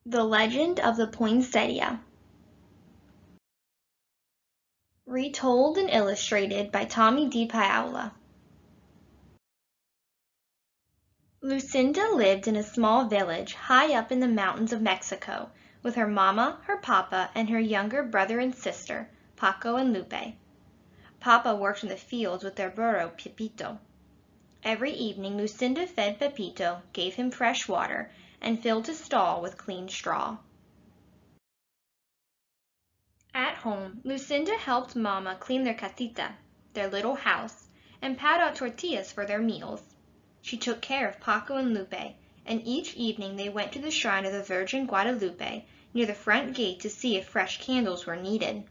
The Legend of the Poinsettia. Retold and illustrated by Tomie DePaola. Lucinda lived in a small village high up in the mountains of Mexico with her mama, her papa, and her younger brother and sister, Paco and Lupe. Papa worked in the fields with their burro, Pepito. Every evening Lucinda fed Pepito, gave him fresh water, and filled his stall with clean straw. At home, Lucinda helped Mama clean their casita, their little house, and pat out tortillas for their meals. She took care of Paco and Lupe, and each evening they went to the shrine of the Virgin Guadalupe near the front gate to see if fresh candles were needed.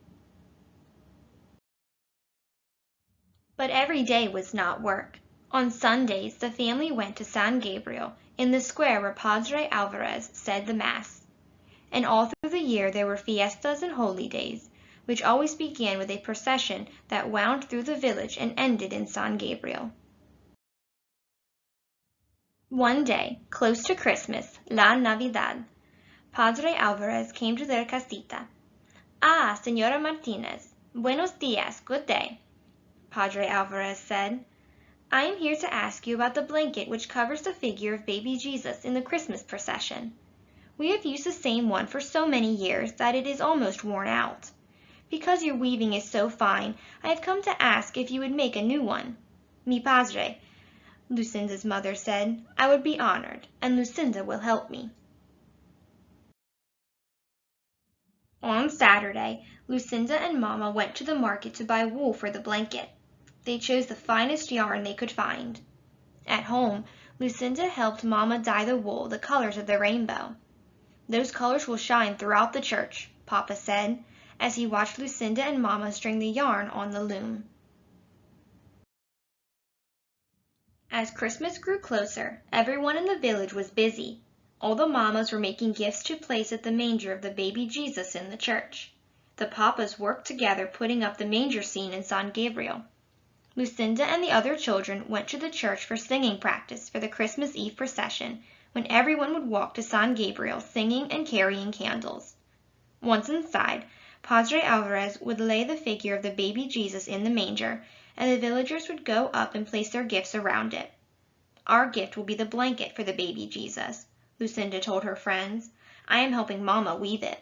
But every day was not work. On Sundays, the family went to San Gabriel, in the square where Padre Alvarez said the Mass. And all through the year there were fiestas and holy days, which always began with a procession that wound through the village and ended in San Gabriel. One day, close to Christmas, La Navidad, Padre Alvarez came to their casita. "Ah, Señora Martinez, buenos días, good day," Padre Alvarez said. "I am here to ask you about the blanket which covers the figure of baby Jesus in the Christmas procession. We have used the same one for so many years that it is almost worn out. Because your weaving is so fine, I have come to ask if you would make a new one." "Mi padre," Lucinda's mother said. "I would be honored, and Lucinda will help me." On Saturday, Lucinda and Mama went to the market to buy wool for the blanket. They chose the finest yarn they could find. At home, Lucinda helped Mama dye the wool the colors of the rainbow. "Those colors will shine throughout the church," Papa said, as he watched Lucinda and Mama string the yarn on the loom. As Christmas grew closer, everyone in the village was busy. All the mamas were making gifts to place at the manger of the baby Jesus in the church. The papas worked together putting up the manger scene in San Gabriel. Lucinda and the other children went to the church for singing practice for the Christmas Eve procession, when everyone would walk to San Gabriel singing and carrying candles. Once inside, Padre Alvarez would lay the figure of the baby Jesus in the manger, and the villagers would go up and place their gifts around it. "Our gift will be the blanket for the baby Jesus," Lucinda told her friends. "I am helping Mama weave it."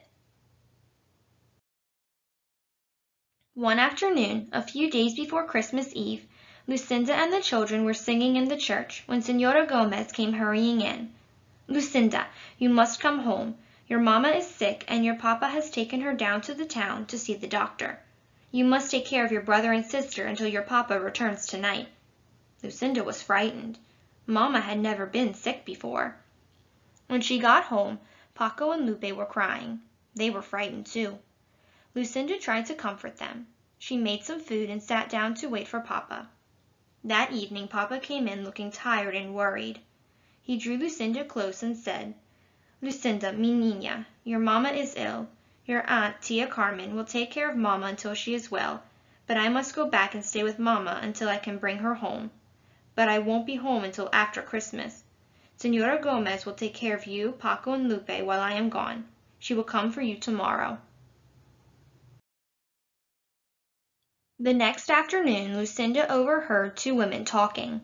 One afternoon, a few days before Christmas Eve, Lucinda and the children were singing in the church when Señora Gomez came hurrying in. "Lucinda, you must come home. Your Mama is sick, and your Papa has taken her down to the town to see the doctor. You must take care of your brother and sister until your Papa returns tonight." Lucinda was frightened. Mama had never been sick before. When she got home, Paco and Lupe were crying. They were frightened too. Lucinda tried to comfort them. She made some food and sat down to wait for Papa. That evening Papa came in looking tired and worried. He drew Lucinda close and said, "Lucinda, mi niña, your Mama is ill. Your aunt, Tia Carmen, will take care of Mama until she is well, but I must go back and stay with Mama until I can bring her home. But I won't be home until after Christmas. Señora Gomez will take care of you, Paco, and Lupe while I am gone. She will come for you tomorrow." The next afternoon, Lucinda overheard two women talking.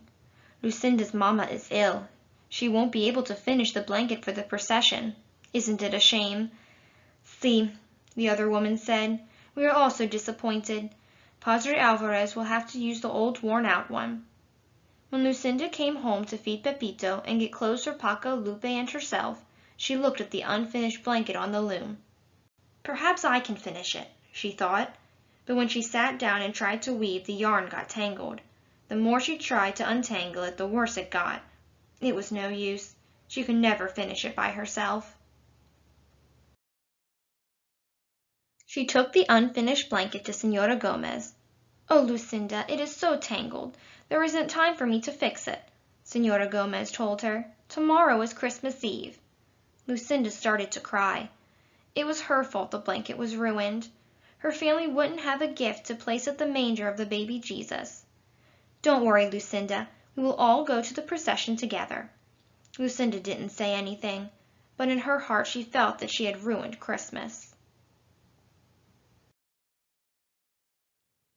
"Lucinda's Mama is ill. She won't be able to finish the blanket for the procession. Isn't it a shame?" "See," the other woman said, "we are all so disappointed. Padre Alvarez will have to use the old worn-out one." When Lucinda came home to feed Pepito and get clothes for Paco, Lupe, and herself, she looked at the unfinished blanket on the loom. "Perhaps I can finish it," she thought. But when she sat down and tried to weave, the yarn got tangled. The more she tried to untangle it, the worse it got. It was no use. She could never finish it by herself. She took the unfinished blanket to Señora Gomez. "Oh, Lucinda, it is so tangled. There isn't time for me to fix it," Señora Gomez told her. "Tomorrow is Christmas Eve." Lucinda started to cry. It was her fault the blanket was ruined. Her family wouldn't have a gift to place at the manger of the baby Jesus. "Don't worry, Lucinda. We will all go to the procession together." Lucinda didn't say anything. but in her heart she felt that she had ruined Christmas.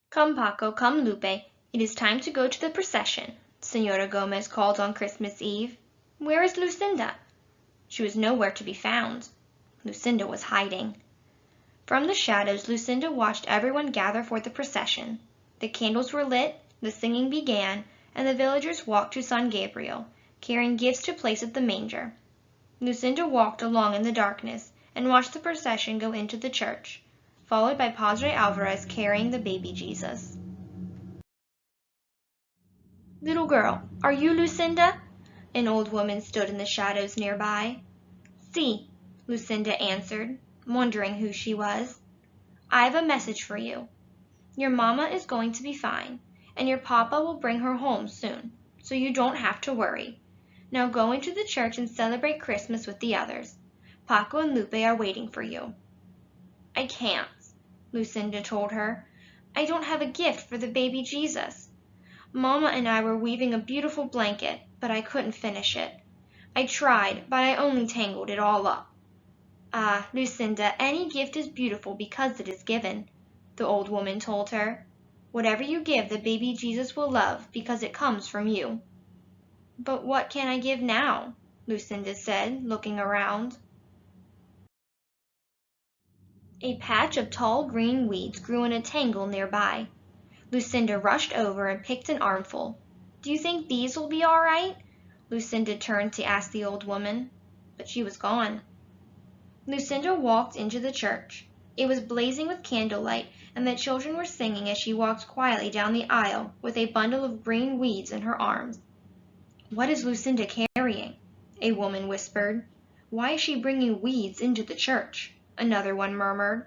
"Come, Paco, come, Lupe. It is time to go to the procession," Senora Gomez called on Christmas Eve. "Where is Lucinda?" She was nowhere to be found. Lucinda was hiding. From the shadows Lucinda watched everyone gather for the procession. The candles were lit, the singing began, and the villagers walked to San Gabriel, carrying gifts to place at the manger. Lucinda walked along in the darkness and watched the procession go into the church, followed by Padre Alvarez carrying the baby Jesus. "Little girl, are you Lucinda?" An old woman stood in the shadows nearby. "Si," Lucinda answered, wondering who she was. "I have a message for you. Your mama is going to be fine, and your papa will bring her home soon, so you don't have to worry. Now go into the church and celebrate Christmas with the others. Paco and Lupe are waiting for you." "I can't," Lucinda told her. "I don't have a gift for the baby Jesus. Mama and I were weaving a beautiful blanket, but I couldn't finish it. I tried, but I only tangled it all up." "Ah, Lucinda, any gift is beautiful because it is given," the old woman told her. "Whatever you give the baby Jesus will love because it comes from you." "But what can I give now?" Lucinda said, looking around. A patch of tall green weeds grew in a tangle nearby. Lucinda rushed over and picked an armful. "Do you think these will be all right?" Lucinda turned to ask the old woman, but she was gone. Lucinda walked into the church. It was blazing with candlelight, and the children were singing as she walked quietly down the aisle with a bundle of green weeds in her arms. "What is Lucinda carrying?" a woman whispered. "Why is she bringing weeds into the church?" another one murmured.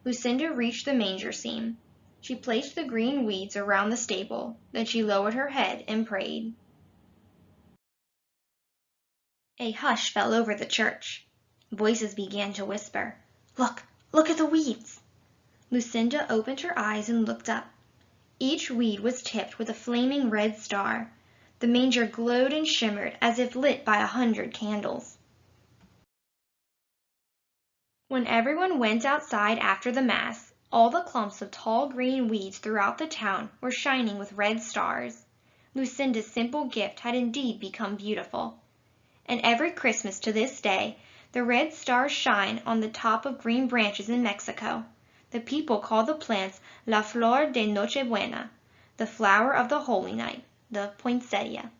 Lucinda reached the manger scene. She placed the green weeds around the stable, then she lowered her head and prayed. A hush fell over the church. Voices began to whisper. "Look! Look at the weeds!" Lucinda opened her eyes and looked up. Each weed was tipped with a flaming red star. The manger glowed and shimmered as if lit by 100 candles. When everyone went outside after the Mass, all the clumps of tall green weeds throughout the town were shining with red stars. Lucinda's simple gift had indeed become beautiful. And every Christmas to this day, the red stars shine on the top of green branches in Mexico. The people call the plants La Flor de Nochebuena, the flower of the Holy Night, the Poinsettia.